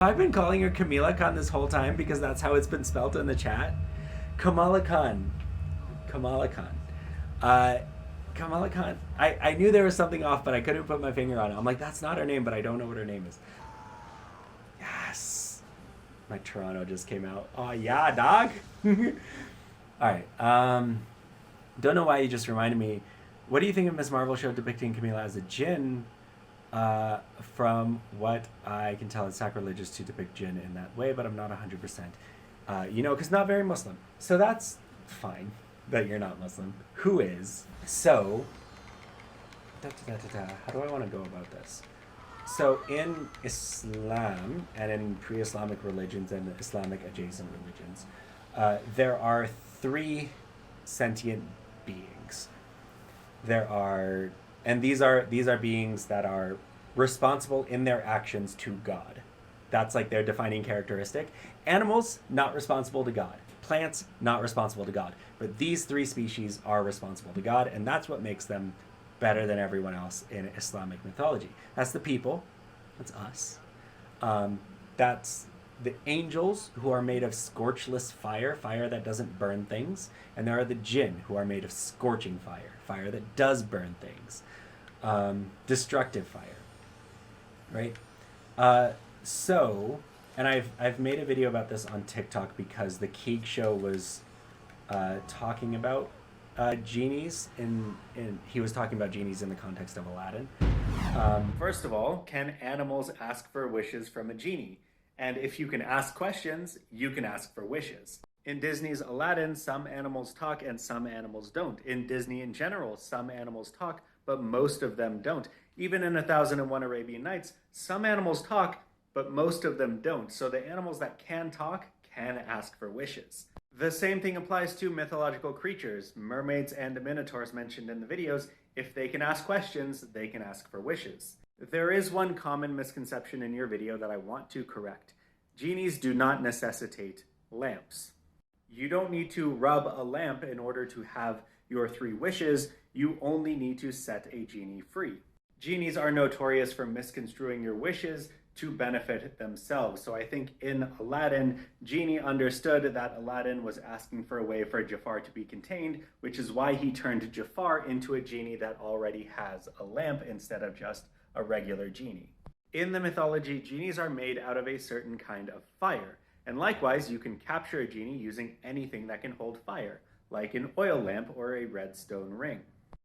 I've been calling her Kamala Khan this whole time because that's how it's been spelt in the chat. Kamala Khan. Kamala Khan. Uh, Kamala Khan. I knew there was something off, but I couldn't put my finger on it. I'm like, that's not her name, but I don't know what her name is. Yes. My Toronto just came out. Oh, yeah, dog. All right. Don't know why you just reminded me. What do you think of Miss Marvel show depicting Camila as a djinn? From what I can tell, it's sacrilegious to depict jinn in that way, but I'm not 100%. Because not very Muslim. So that's fine that you're not Muslim. Who is? So, how do I want to go about this? So in Islam and in pre-Islamic religions and Islamic adjacent religions, there are three sentient beings. These are beings that are responsible in their actions to God. That's like their defining characteristic. Animals, not responsible to God. Plants, not responsible to God. But these three species are responsible to God, and that's what makes them better than everyone else in Islamic mythology. That's the people. That's us. That's the angels, who are made of scorchless fire, fire that doesn't burn things. And there are the jinn, who are made of scorching fire, fire that does burn things. Destructive fire. Right? And I've made a video about this on TikTok because the Keeg show was talking about genies he was talking about genies in the context of Aladdin. First of all, can animals ask for wishes from a genie? And if you can ask questions, you can ask for wishes. In Disney's Aladdin, some animals talk and some animals don't. In Disney in general, some animals talk, but most of them don't. Even in 1001 Arabian Nights, some animals talk, but most of them don't. So the animals that can talk can ask for wishes. The same thing applies to mythological creatures. Mermaids and minotaurs mentioned in the videos. If they can ask questions, they can ask for wishes. There is one common misconception in your video that I want to correct. Genies do not necessitate lamps. You don't need to rub a lamp in order to have your three wishes. You only need to set a genie free. Genies are notorious for misconstruing your wishes to benefit themselves. So I think in Aladdin, Genie understood that Aladdin was asking for a way for Jafar to be contained, which is why he turned Jafar into a genie that already has a lamp instead of just a regular genie. In the mythology, genies are made out of a certain kind of fire. And likewise, you can capture a genie using anything that can hold fire, like an oil lamp or a red stone ring.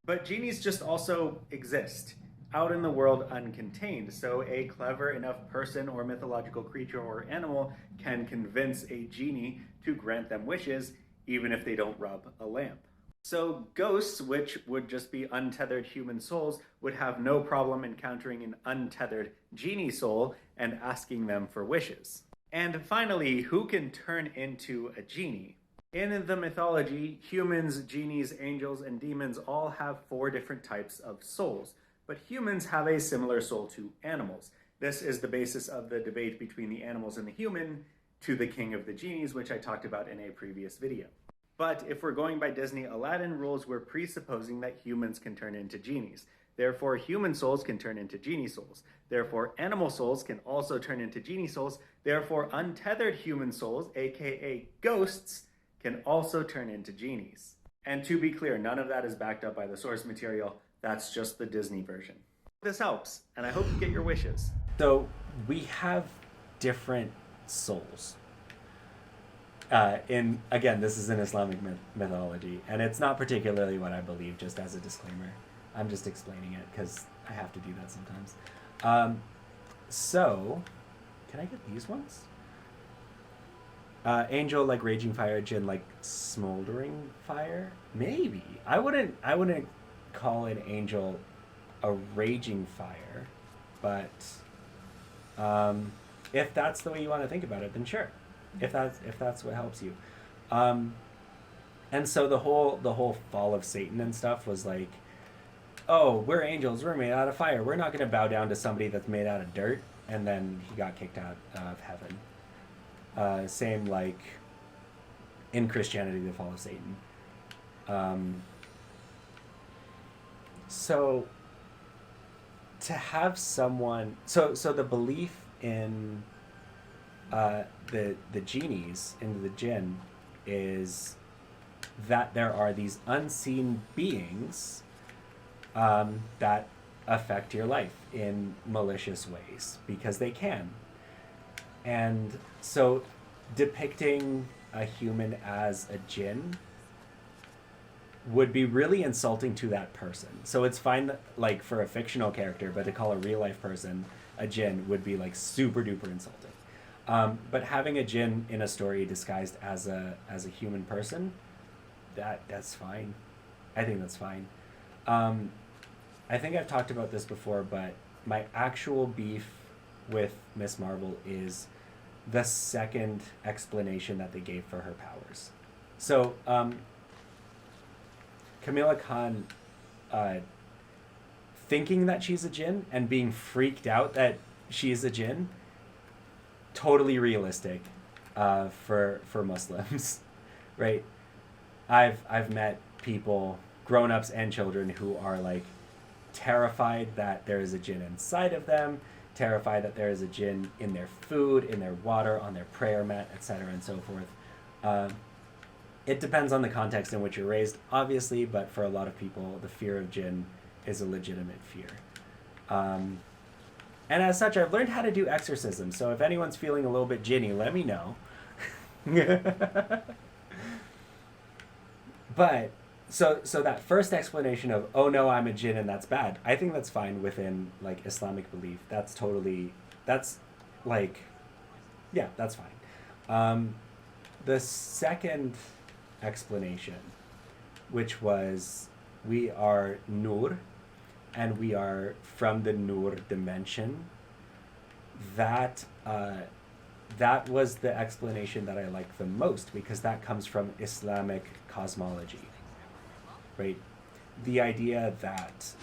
But genies just also exist out in the world uncontained, so a clever enough person or mythological creature or animal can convince a genie to grant them wishes, even if they don't rub a lamp. So ghosts, which would just be untethered human souls, would have no problem encountering an untethered genie soul and asking them for wishes. And finally, who can turn into a genie? In the mythology, humans, genies, angels, and demons all have 4 different types of souls. But humans have a similar soul to animals. This is the basis of the debate between the animals and the human to the king of the genies, which I talked about in a previous video. But if we're going by Disney Aladdin rules, we're presupposing that humans can turn into genies. Therefore, human souls can turn into genie souls. Therefore, animal souls can also turn into genie souls. Therefore, untethered human souls, aka ghosts, can also turn into genies. And to be clear, none of that is backed up by the source material. That's just the Disney version. This helps, and I hope you get your wishes. So we have different souls. Again, this is an Islamic mythology, and it's not particularly what I believe, just as a disclaimer. I'm just explaining it because I have to do that sometimes. So, can I get these ones? Angel like raging fire, jinn like smoldering fire. Maybe I wouldn't call an angel a raging fire, but if that's the way you want to think about it, then sure. If that's what helps you. And so the whole fall of Satan and stuff was like, oh, we're angels, we're made out of fire, we're not going to bow down to somebody that's made out of dirt. And then he got kicked out of heaven. Same like in Christianity, the fall of Satan. So to have someone, so the belief in the genies in the jinn is that there are these unseen beings that affect your life in malicious ways because they can. And so depicting a human as a jinn would be really insulting to that person. So it's fine that, like, for a fictional character, but to call a real life person a jinn would be like super duper insulting. But having a jinn in a story disguised as a human person, that's fine. I think that's fine. I think I've talked about this before, but my actual beef with Miss Marvel is the second explanation that they gave for her powers. So, Camilla Khan thinking that she's a jinn and being freaked out that she's a jinn, totally realistic for Muslims, right? I've met people, grown-ups and children, who are like terrified that there is a jinn inside of them, terrified that there is a jinn in their food, in their water, on their prayer mat, etc. and so forth. It depends on the context in which you're raised, obviously, but for a lot of people, the fear of jinn is a legitimate fear. And as such, I've learned how to do exorcism, so if anyone's feeling a little bit jinny, let me know. But, so that first explanation of, oh no, I'm a jinn and that's bad, I think that's fine within, like, Islamic belief. That's fine. The second explanation, which was, we are Nur, and we are from the Nur dimension, that was the explanation that I like the most, because that comes from Islamic cosmology, right? The idea that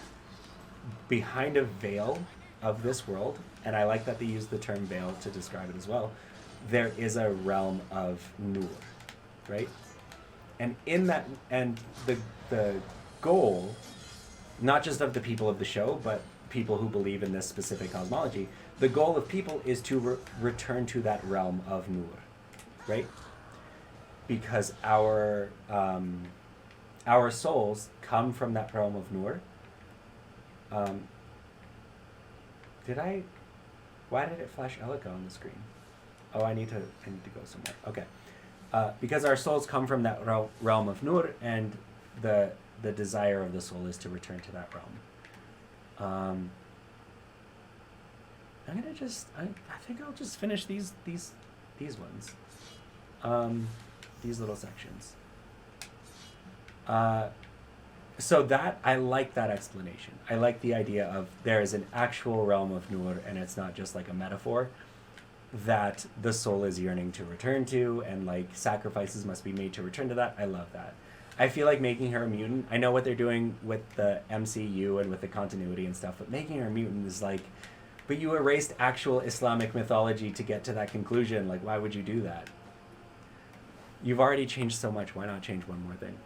behind a veil of this world, and I like that they use the term veil to describe it as well, there is a realm of Nur, right? And in that, and the goal, not just of the people of the show, but people who believe in this specific cosmology, the goal of people is to return to that realm of Nur, right? Because our souls come from that realm of Nur. Why did it flash Elika on the screen? Oh, I need to go somewhere. Okay. Because our souls come from that realm of Nur, and the desire of the soul is to return to that realm. I'm gonna I think I'll just finish these ones. These little sections. So that, I like that explanation. I like the idea of there is an actual realm of Nur, and it's not just like a metaphor that the soul is yearning to return to, and like sacrifices must be made to return to that. I love that. I feel like making her a mutant, I know what they're doing with the MCU and with the continuity and stuff, but making her a mutant is like, but you erased actual Islamic mythology to get to that conclusion. Like, why would you do that? You've already changed so much. Why not change one more thing?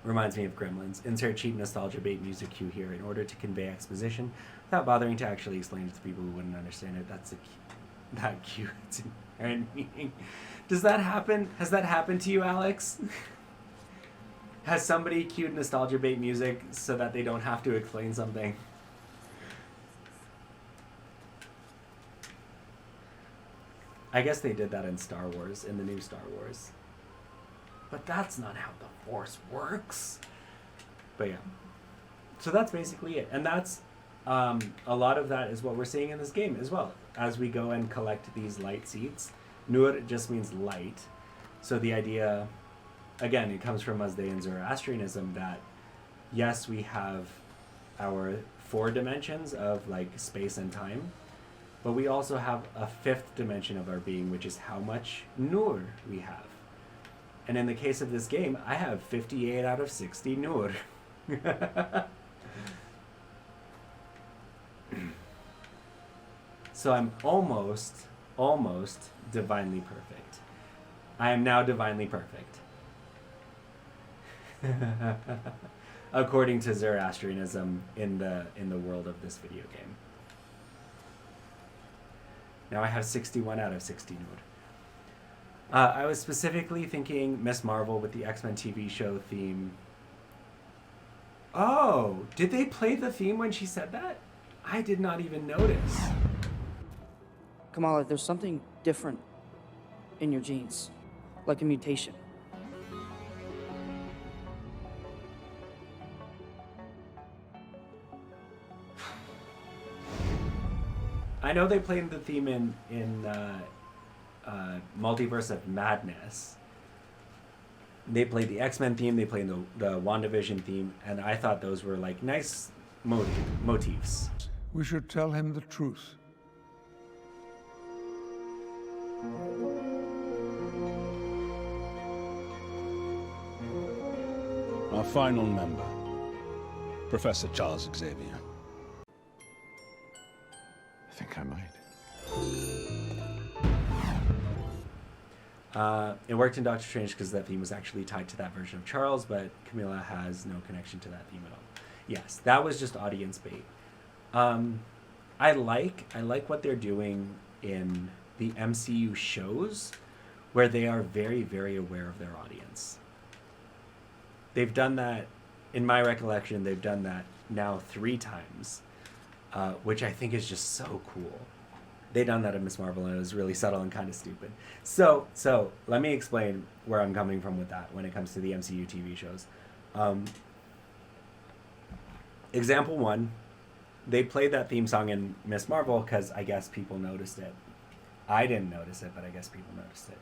Reminds me of Gremlins. Insert cheap nostalgia bait music cue here in order to convey exposition without bothering to actually explain it to people who wouldn't understand it. That's that cue. It's inherent meaning. Does that happen? Has that happened to you, Alex? Has somebody cued nostalgia bait music so that they don't have to explain something? I guess they did that in Star Wars, in the new Star Wars. But that's not how the Force works. But yeah. So that's basically it. And that's, a lot of that is what we're seeing in this game as well. As we go and collect these light seeds. Nur just means light. So the idea, again, it comes from Mazdaean Zoroastrianism that, yes, we have our 4 dimensions of like space and time, but we also have a 5th dimension of our being, which is how much Nur we have. And in the case of this game, I have 58 out of 60 Nur. So I'm almost divinely perfect. I am now divinely perfect. According to Zoroastrianism in the world of this video game. Now I have 61 out of 60 mood. I was specifically thinking Miss Marvel with the X-Men TV show theme. Oh, did they play the theme when she said that? I did not even notice. Kamala, there's something different in your genes, like a mutation. I know they played the theme in Multiverse of Madness. They played the X-Men theme, they played the WandaVision theme, and I thought those were like nice motifs. We should tell him the truth. Our final member, Professor Charles Xavier. I think I might. It worked in Doctor Strange because that theme was actually tied to that version of Charles, but Camilla has no connection to that theme at all. Yes, that was just audience bait. I like what they're doing in the MCU shows, where they are very, very aware of their audience. They've done that, in my recollection, they've done that now 3 times, which I think is just so cool. They done that in Miss Marvel, and it was really subtle and kind of stupid. So let me explain where I'm coming from with that when it comes to the MCU TV shows. Example 1, they played that theme song in Miss Marvel because I guess people noticed it. I didn't notice it, but I guess people noticed it.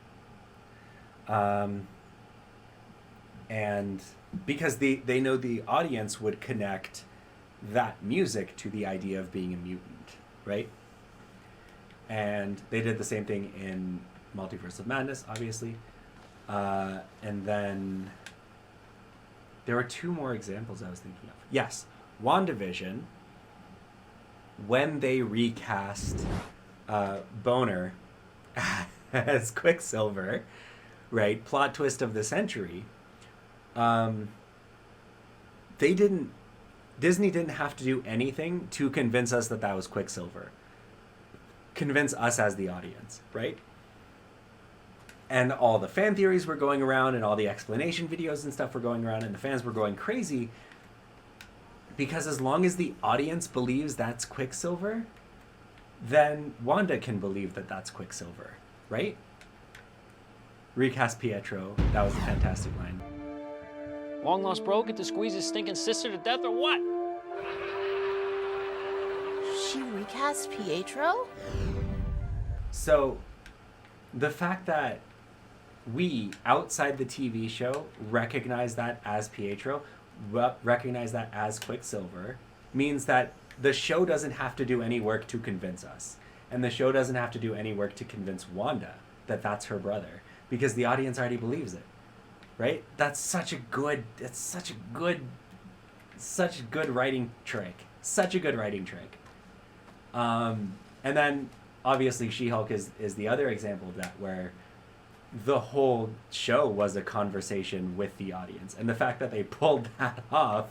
And because they know the audience would connect that music to the idea of being a mutant, right? And they did the same thing in Multiverse of Madness, obviously. And then there were 2 more examples I was thinking of. Yes, WandaVision, when they recast Boner as Quicksilver, right? Plot twist of the century. Disney didn't have to do anything to convince us that was Quicksilver. Convince us as the audience, right? And all the fan theories were going around, and all the explanation videos and stuff were going around, and the fans were going crazy, because as long as the audience believes that's Quicksilver, then Wanda can believe that that's Quicksilver, right? Recast Pietro. That was a fantastic line. Long lost bro, get to squeeze his stinking sister to death or what? She recast Pietro? So, the fact that we, outside the TV show, recognize that as Pietro, recognize that as Quicksilver, means that the show doesn't have to do any work to convince us. And the show doesn't have to do any work to convince Wanda that that's her brother, because the audience already believes it. Right? That's such a good writing trick. Such a good writing trick. And then obviously She-Hulk is the other example of that, where the whole show was a conversation with the audience. And the fact that they pulled that off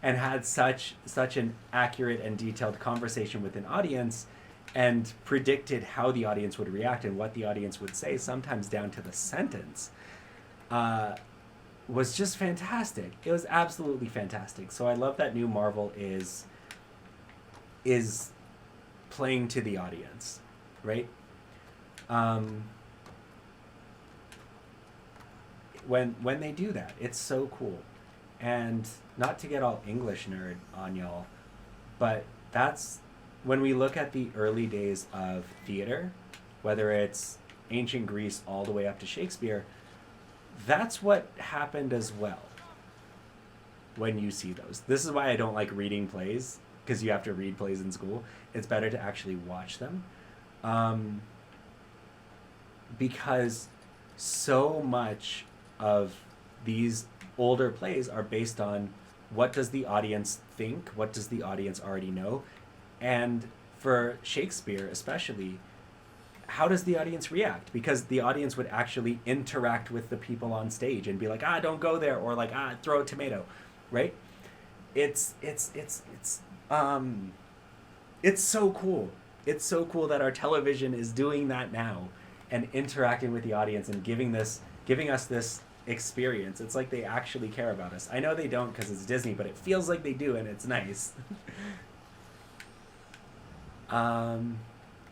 and had such an accurate and detailed conversation with an audience and predicted how the audience would react and what the audience would say, sometimes down to the sentence, was just fantastic. It was absolutely fantastic. So I love that new Marvel is playing to the audience, right? When they do that, it's so cool. And not to get all English nerd on y'all, but that's when we look at the early days of theater, whether it's ancient Greece all the way up to Shakespeare, that's what happened as well when you see those. This is why I don't like reading plays, because you have to read plays in school. It's better to actually watch them. Because so much of these older plays are based on what does the audience think, what does the audience already know, and for Shakespeare especially, how does the audience react? Because the audience would actually interact with the people on stage and be like, don't go there, or like, throw a tomato, right? It's so cool. it's so cool that our television is doing that now and interacting with the audience and giving us this experience. It's like they actually care about us. I know they don't because it's Disney, but it feels like they do, and it's nice.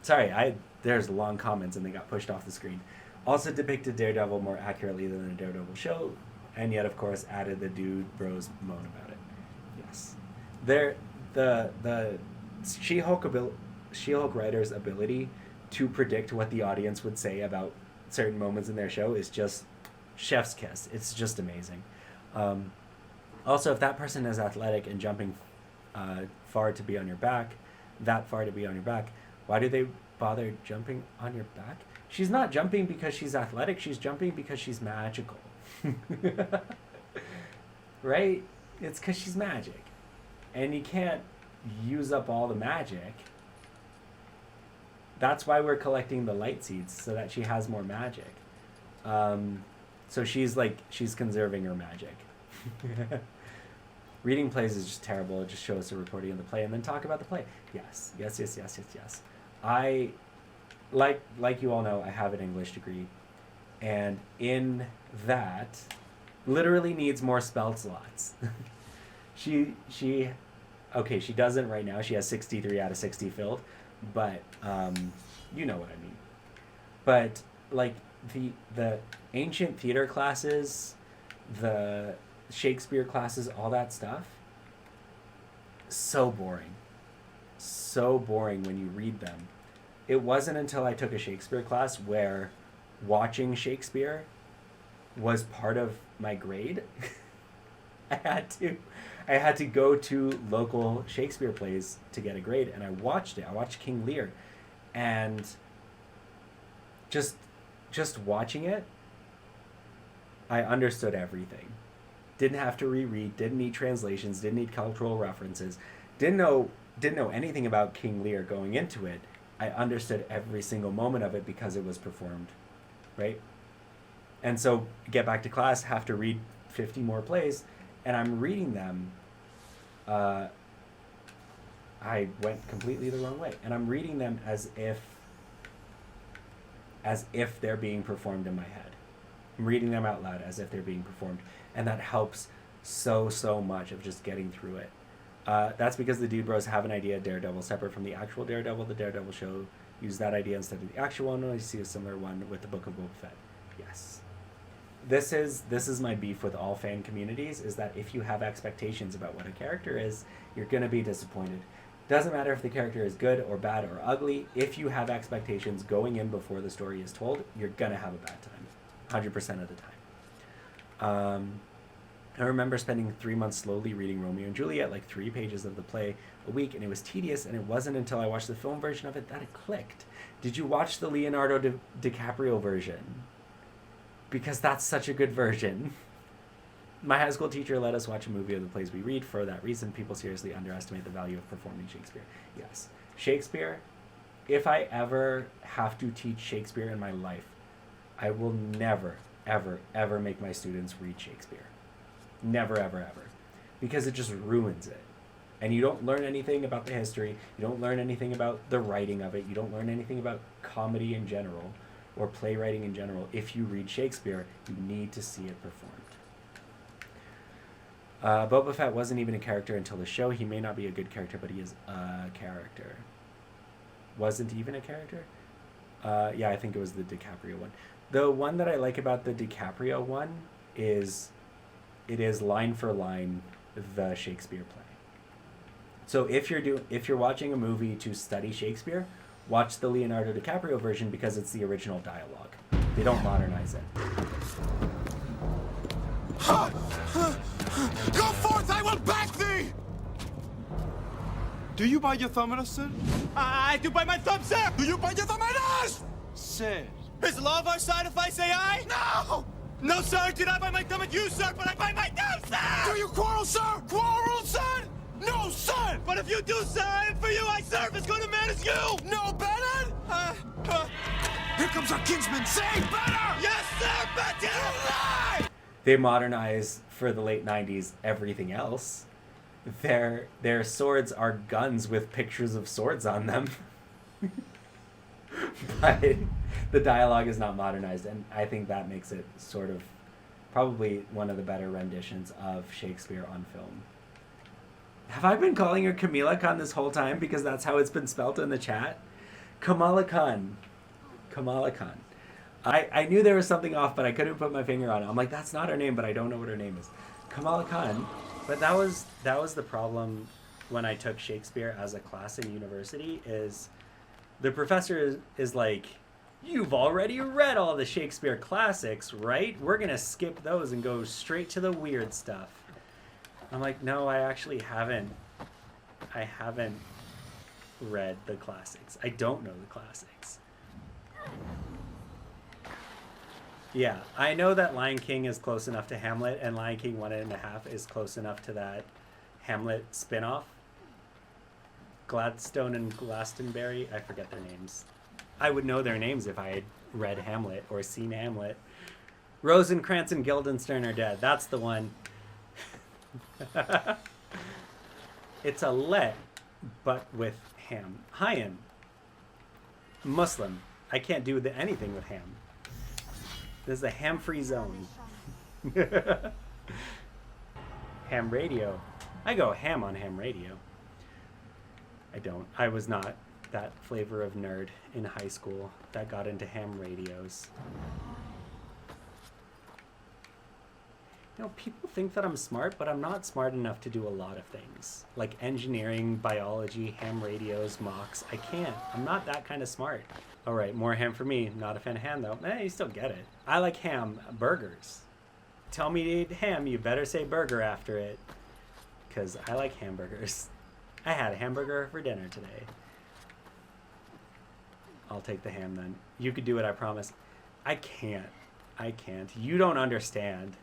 Sorry, there's long comments and they got pushed off the screen. Also depicted Daredevil more accurately than the Daredevil show, and yet of course added the dude bros moan about it. Yes, the She-Hulk writers' ability to predict what the audience would say about certain moments in their show is just chef's kiss. It's just amazing. Also, if that person is athletic and jumping far to be on your back, why do they bother jumping on your back? She's not jumping because she's athletic. She's jumping because she's magical. Right? It's because she's magic. And you can't use up all the magic. That's why we're collecting the light seeds, so that she has more magic. So she's conserving her magic. Reading plays is just terrible. It just shows the reporting of the play and then talk about the play. Yes. I, like you all know, I have an English degree, and in that, literally needs more spell slots. She doesn't right now. She has 63 out of 60 filled, but you know what I mean. But like the ancient theater classes, the Shakespeare classes, all that stuff, so boring when you read them. It wasn't until I took a Shakespeare class where watching Shakespeare was part of my grade. I had to go to local Shakespeare plays to get a grade, and I watched it. I watched King Lear, and just watching it, I understood everything. Didn't have to reread, didn't need translations, didn't need cultural references, didn't know anything about King Lear going into it. I understood every single moment of it because it was performed, right? And so get back to class, have to read 50 more plays, and I'm reading them. I went completely the wrong way, and I'm reading them as if they're being performed in my head. I'm reading them out loud as if they're being performed, and that helps so much of just getting through it. That's because the Dude Bros have an idea of Daredevil separate from the actual Daredevil. The Daredevil show used that idea instead of the actual one. I see a similar one with the Book of Boba Fett. Yes. This is my beef with all fan communities, is that if you have expectations about what a character is, you're going to be disappointed. Doesn't matter if the character is good or bad or ugly. If you have expectations going in before the story is told, you're going to have a bad time, 100% of the time. I remember spending 3 months slowly reading Romeo and Juliet, like 3 pages of the play a week, and it was tedious, and it wasn't until I watched the film version of it that it clicked. Did you watch the Leonardo DiCaprio version? Because that's such a good version. My high school teacher let us watch a movie of the plays we read. For that reason, people seriously underestimate the value of performing Shakespeare. Yes. Shakespeare, if I ever have to teach Shakespeare in my life, I will never, ever make my students read Shakespeare. Never, ever. Because it just ruins it. And you don't learn anything about the history. You don't learn anything about the writing of it. You don't learn anything about comedy in general or playwriting in general. If you read Shakespeare, you need to see it performed. Boba Fett wasn't even a character until the show. He may not be a good character, but he is a character. Wasn't even a character? Yeah, I think it was the DiCaprio one. The one that I like about the DiCaprio one is it is line for line the Shakespeare play. So if you're watching a movie to study Shakespeare, watch the Leonardo DiCaprio version because it's the original dialogue. They don't modernize it. Go forth, I will back thee! Do you bite your thumb at us, sir? I do bite my thumb, sir! Do you bite your thumb at us? Sir. Is the law of our side if I say aye? No! No, sir, I do not bite my thumb at you, sir, but I bite my thumb, sir! Do you quarrel, sir? Quarrel, son? No, son! But if you do, sir, and for you I serve as good a man as you! No better? Here comes our kinsman, say better! Yes, sir, better! You lie! They modernize for the late 90s everything else. Their swords are guns with pictures of swords on them. But the dialogue is not modernized, and I think that makes it sort of probably one of the better renditions of Shakespeare on film. Have I been calling her Kamala Khan this whole time because that's how it's been spelt in the chat? Kamala Khan. Kamala Khan. I knew there was something off, but I couldn't put my finger on it. I'm like, that's not her name, but I don't know what her name is. Kamala Khan. But that was the problem when I took Shakespeare as a class in university, is the professor is like, you've already read all the Shakespeare classics, right? We're going to skip those and go straight to the weird stuff. I'm like, no, I actually haven't. I haven't read the classics. I don't know the classics. Yeah, I know that Lion King is close enough to Hamlet, and Lion King 1.5 is close enough to that Hamlet spin-off. Gladstone and Glastonbury, I forget their names. I would know their names if I had read Hamlet or seen Hamlet. Rosencrantz and Guildenstern are dead. That's the one. It's a let, but with ham. Hayam. Muslim. I can't do anything with ham. This is a ham-free zone. Ham radio. I go ham on ham radio. I don't. I was not that flavor of nerd in high school that got into ham radios. You know, people think that I'm smart, but I'm not smart enough to do a lot of things. Like engineering, biology, ham radios, mocks. I can't. I'm not that kind of smart. All right, more ham for me. Not a fan of ham, though. You still get it. I like ham burgers. Tell me to eat ham, you better say burger after it. Because I like hamburgers. I had a hamburger for dinner today. I'll take the ham then. You could do it, I promise. I can't. You don't understand.